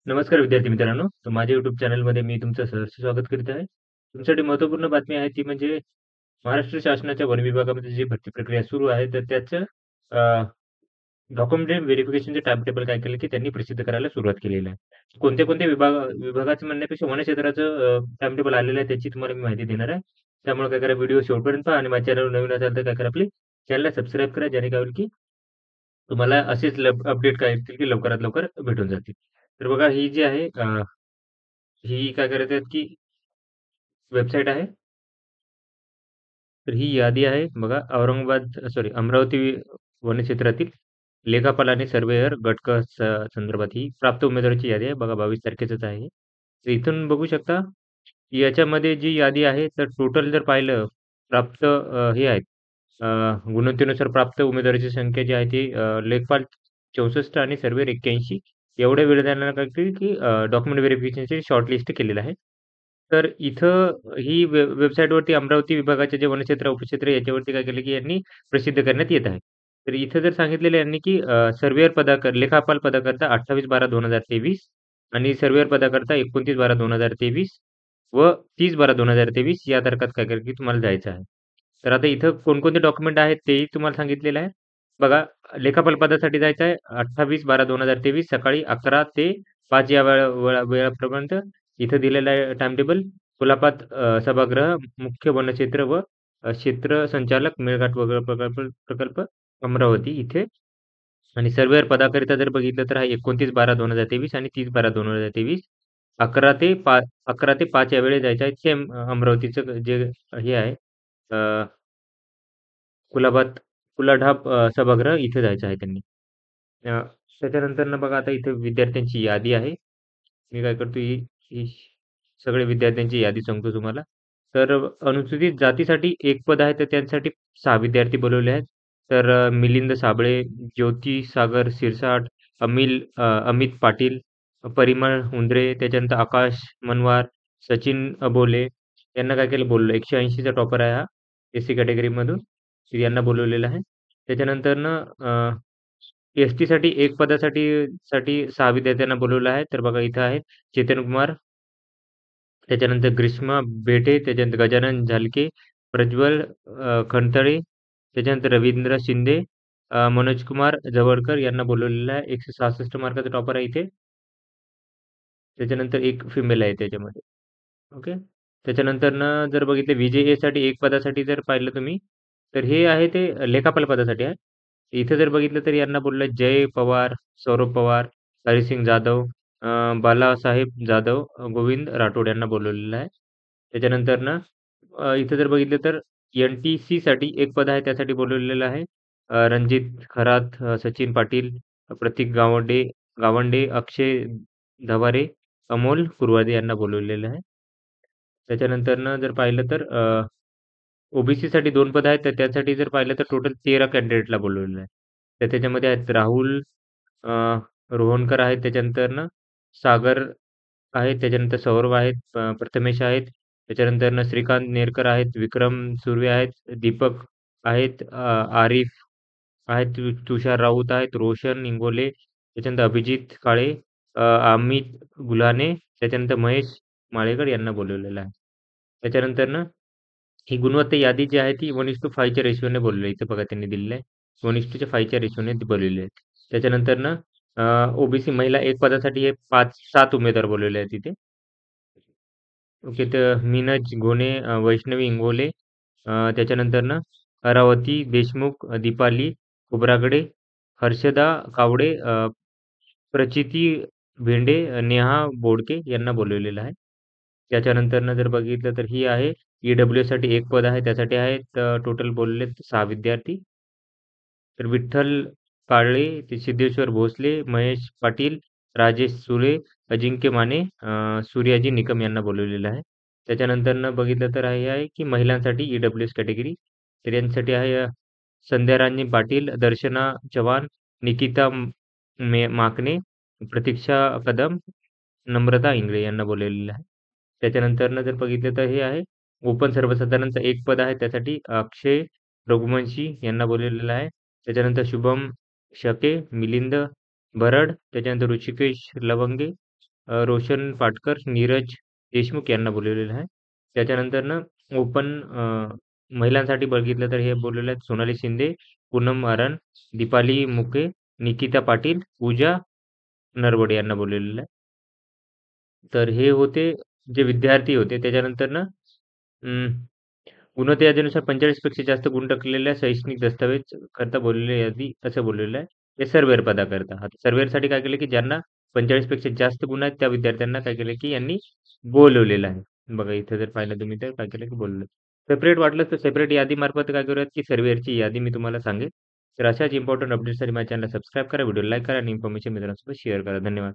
नमस्कार विद्यार्थी मित्रांनो. तर माझ्या YouTube चॅनलमध्ये मी तुमचं सहर्ष स्वागत करीत आहे. तुमच्यासाठी महत्त्वपूर्ण बातमी आहे ती म्हणजे महाराष्ट्र शासनाच्या वन विभागामध्ये जी भरती प्रक्रिया सुरू आहे, तर त्याचं डॉक्युमेंट व्हेरिफिकेशनचे टाईम टेबल काय केलं, की त्यांनी प्रसिद्ध करायला सुरुवात केलेली आहे. कोणत्या-कोणत्या विभागाचं म्हणण्यापेक्षा वनक्षेत्राचं टाईम टेबल आलेलं आहे, त्याची तुम्हाला मी माहिती देणार आहे. त्यामुळे काय करा, व्हिडिओ शेवटपर्यंत पहा आणि माझ्या चॅनलवर नवीन असाल तर काय करा, आपली चॅनलला सबस्क्राईब करा. ज्याने काय होईल, की तुम्हाला असेच अपडेट काय येतील, की लवकरात लवकर भेटून जातील. तर बघा ही जी आहे ही काय करत आहेत, की वेबसाईट आहे. तर ही यादी आहे बघा अमरावती वनक्षेत्रातील लेखापाल आणि सर्वेयर गट क संदर्भात ही प्राप्त उमेदवाराची यादी आहे. बघा 22 तारखेचंच आहे हे. तर इथून बघू शकता, की याच्यामध्ये जी यादी आहे, तर टोटल जर पाहिलं प्राप्त हे आहेत अ, गुणवत्तेनुसार प्राप्त उमेदवाराची संख्या जी आहे ती लेखपाल 64 आणि सर्व्हेयर 81 एवढ्या विद्यार्थ्यांना काय केली, की डॉक्युमेंट व्हेरिफिकेशनची शॉर्टलिस्ट केलेलं आहे. तर इथं ही वेबसाईटवरती अमरावती विभागाचे जे वनक्षेत्र, उपक्षेत्र याच्यावरती काय केलं, की यांनी प्रसिद्ध करण्यात येत आहे. तर इथं जर सांगितलेलं यांनी, की सर्व्हेयर लेखापाल पदाकरता 28/12/2023 आणि सर्व्हेयर पदाकरता 29/12/2023 व 30/12/2023 या तारखात काय करा, की तुम्हाला जायचं आहे. तर आता इथं कोणकोणते डॉक्युमेंट आहेत तेही तुम्हाला सांगितलेलं आहे. बघा, लेखापाल पदासाठी जायचं आहे 28/12/2023 सकाळी 11 ते 5 या वेळापर्यंत इथं दिलेलं आहे टाईम टेबल. कुलापात सभागृह, मुख्य वनक्षेत्र व क्षेत्र संचालक मेळघाट वगळ प्रकल्प प्रकल्प अमरावती इथे आणि सर्व्हेयर पदाकरिता जर बघितलं तर हा 29/12/2023 आणि 30/12/2023 11 ते 5 11 ते 5 या वेळेत जायचं आहे. सेम अमरावतीचं जे हे आहे कुलाबात कुलाढाप सभागृह इथे जायचं आहे त्यांनी. अ, त्याच्यानंतरनं बघा आता इथे विद्यार्थ्यांची यादी आहे. मी काय करतो ही सगळ्या विद्यार्थ्यांची यादी सांगतो तुम्हाला. तर अनुसूचित जातीसाठी एक पद आहे, तर त्यांसाठी 6 विद्यार्थी बोलवले आहेत. तर मिलिंद साबळे, ज्योती सागर शिरसाट, अमित पाटील, परिमळ हुंद्रे, त्याच्यानंतर आकाश मनवार, सचिन अबोले यांना काय केलं बोलवलं. 180 चा टॉपर आहे हा एस-सी कॅटेगरीमधून. तर यांना बोलवलेलं आहे. त्याच्यानंतरनं एस-टीसाठी एक पदासाठी 6 विद्यार्थ्यांना बोलवलं आहे. तर बघा इथं आहेत चेतन कुमार, त्याच्यानंतर ग्रीष्मा बेटे, त्याच्यानंतर गजानन झालके, प्रज्वल खंतळे, त्याच्यानंतर रवींद्र शिंदे, मनोज कुमार जवळकर यांना बोलवलेलं आहे. 166 मार्काचा टॉपर आहे इथे. त्याच्यानंतर एक फिमेल आहे त्याच्यामध्ये. ओके. त्याच्यानंतरनं जर बघितलं व्ही-जे-एसाठी एक पदासाठी जर पाहिलं तुम्ही, तर हे आहे ते लेखापाल पदासाठी आहे. इथे जर बघितलं तर यांना बोललं जय पवार, सौरभ पवार, हरिसिंग जाधव, बालासाहेब जाधव, गोविंद राठोड यांना बोलवलेलं आहे. त्याच्यानंतरनं इथं जर बघितलं तर एन-टी-सीसाठी एक पद आहे त्यासाठी बोलवलेलं आहे. रणजित खरात, सचिन पाटील, प्रतीक गावंडे, अक्षय धवारे, अमोल कुरवादे यांना बोलवलेलं आहे. त्याच्यानंतरनं जर पाहिलं तर ओ-बी-सीसाठी 2 पद आहेत, तर त्यासाठी जर पाहिलं तर टोटल 13 कॅन्डिडेटला बोलवलेलं आहे. तर त्याच्यामध्ये आहेत राहुल अ, रोहनकर आहेत, त्याच्यानंतरनं सागर आहेत, त्याच्यानंतर सौरभ आहेत, प्रथमेश आहेत, त्याच्यानंतरनं श्रीकांत नेरकर आहेत, विक्रम सुर्वे आहेत, दीपक आहेत, आरिफ आहेत, तुषार राऊत आहेत, रोशन इंगोले, त्याच्यानंतर अभिजित काळे, अमित गुल्हाने, त्याच्यानंतर महेश माळेकर यांना बोलवलेलं आहे. त्याच्यानंतरनं ही गुणवत्ता यादी जी आहे ती 1:5 च्या रेशोने बोलवली आहे. इथं बघा त्यांनी दिलेलं आहे. 1:5 च्या रेशोने ती बनवलेली आहेत. त्याच्यानंतरनं ओ-बी-सी महिला एक पदासाठी हे 5-7 उमेदवार बोलवले आहेत तिथे. ओके. तर मीनज घोणे, वैष्णवी इंगोले, त्याच्यानंतरनं अरावती देशमुख, दीपाली खोब्रागडे, हर्षदा कावडे, प्रचिती भेंडे, नेहा बोडके यांना बोलवलेलं आहे. त्याच्यानंतरनं जर बघितलं तर ही आहे ई-डब्ल्यूसाठी एक पद आहे. त्यासाठी आहेत टोटल बोललेत 6 विद्यार्थी. तर विठ्ठल काळे, ते सिद्धेश्वर भोसले, महेश पाटील, राजेश सुळे, अजिंक्य माने, सूर्याजी निकम यांना बोलवलेलं आहे. त्याच्यानंतरनं बघितलं तर हे आहे की महिलांसाठी ई-डब्ल्यू-एस कॅटेगरी. तर यांच्यासाठी आहे संध्याराणी पाटील, दर्शना चव्हाण, निकिता माकणे, प्रतीक्षा कदम, नम्रता इंगळे यांना बोलावलेलं आहे. त्याच्यानंतरनं जर बघितलं तर हे आहे ओपन सर्वसाधारणचं एक पद आहे. त्यासाठी अक्षय रघुवंशी यांना बोलावलेलं आहे. त्याच्यानंतर शुभम शके, मिलिंद भरड, त्याच्यानंतर ऋषिकेश लवंगे, रोशन पाटकर, नीरज देशमुख यांना बोलावलेलं आहे. त्याच्यानंतरनं ओपन महिलांसाठी बघितलं तर हे बोललेले आहेत सोनाली शिंदे, पूनम मारन, दीपाली मुके, निकिता पाटील, पूजा नरवडे यांना बोलावलेलं आहे. तर हे होते जे विद्यार्थी होते. त्याच्यानंतरनं गुणवत्ता यादीनुसार 45 पेक्षा जास्त गुण टाकलेल्या शैक्षणिक दस्तावेज करता बोललेली यादी असं बोललेलं आहे. हे सर्व्हेअर पदाकरता. आता सर्व्हेअरसाठी काय केलं, की ज्यांना 45 पेक्षा जास्त गुण आहेत त्या विद्यार्थ्यांना काय केलं, की यांनी बोलवलेलं आहे. बघा इथे जर पाहिलं तुम्ही तर काय केलं, की बोलवलं. सेपरेट वाटलं तर सेपरेट यादीमार्फत काय करूयात, की सर्व्हेअरची यादी मी तुम्हाला सांगेन. तर अशाच इम्पोर्टंट अपडेट्ससाठी माझ्या चॅनलला सबस्क्राईब करा, व्हिडिओ लाईक करा आणि इन्फॉर्मेशन मित्रांसोबत शेअर करा. धन्यवाद.